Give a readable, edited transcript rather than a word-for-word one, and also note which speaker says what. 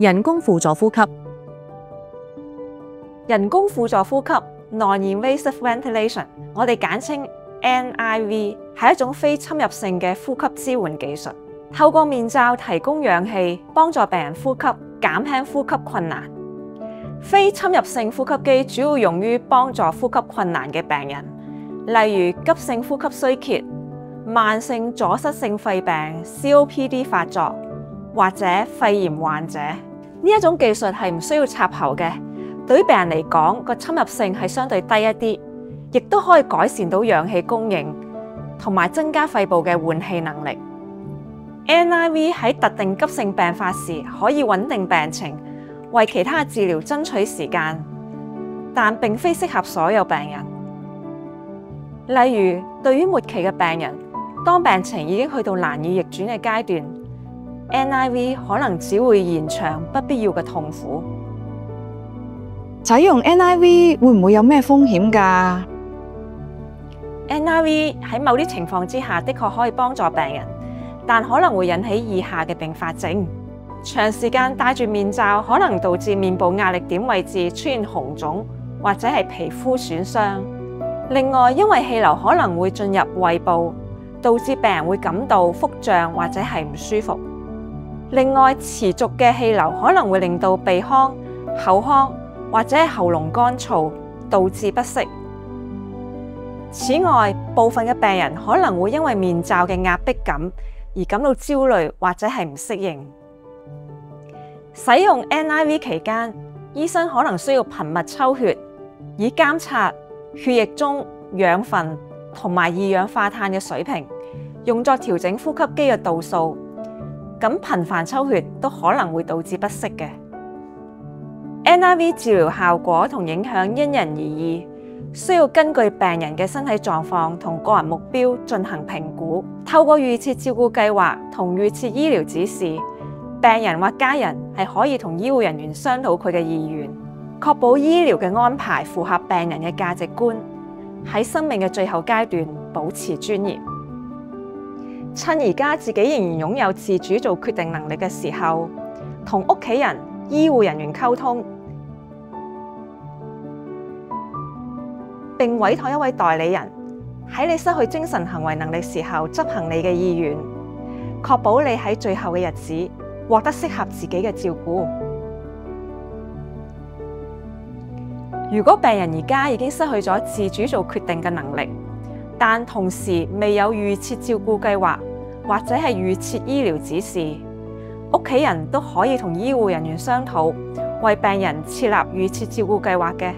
Speaker 1: 人工輔助呼吸。
Speaker 2: 人工輔助呼吸 （Non-invasive ventilation）， 我哋簡稱 NIV， 係一種非侵入性嘅呼吸支援技術，透過面罩提供氧氣，幫助病人呼吸，減輕呼吸困難。非侵入性呼吸機主要用於幫助呼吸困難嘅病人，例如急性呼吸衰竭、慢性阻塞性肺病 （COPD） 發作，或者肺炎患者。呢一種技術係唔需要插喉嘅，對於病人嚟講，個侵入性係相對低一啲，亦都可以改善到氧氣供應，同埋增加肺部嘅換氣能力。NIV 喺特定急性病發時可以穩定病情，為其他治療爭取時間，但並非適合所有病人。例如，對於末期嘅病人，當病情已經去到難以逆轉嘅階段，NIV 可能只會延長不必要嘅痛苦。
Speaker 3: 使用 NIV 會唔會有咩風險㗎
Speaker 2: ？NIV 喺某啲情況之下的確可以幫助病人，但可能會引起以下嘅併發症。長時間戴住面罩可能導致面部壓力點位置出現紅腫或者係皮膚損傷。另外，因為氣流可能會進入胃部，導致病人會感到腹脹或者係唔舒服。另外，持續嘅氣流可能會令到鼻腔、口腔或者係喉嚨乾燥，導致不適。此外，部分嘅病人可能會因為面罩嘅壓迫感而感到焦慮或者係唔適應。使用 NIV 期間，醫生可能需要頻密抽血，以監察血液中養分同埋二氧化碳嘅水平，用作調整呼吸機嘅度數。咁頻繁抽血都可能會導致不適嘅。NIV 治療效果同影響因人而異，需要根據病人嘅身體狀況同個人目標進行評估。透過預設照顧計劃同預設醫療指示，病人或家人係可以同醫護人員商討佢嘅意願，確保醫療嘅安排符合病人嘅價值觀，喺生命嘅最後階段保持尊嚴。趁而家自己仍然擁有自主做決定能力嘅時候，同屋企人、醫護人員溝通，並委託一位代理人喺你失去精神行為能力時候執行你嘅意願，確保你喺最後嘅日子獲得適合自己嘅照顧。如果病人而家已經失去咗自主做決定嘅能力，但同時未有預設照顧計劃或者係預設醫療指示，屋企人都可以同醫護人員商討，為病人設立預設照顧計劃嘅。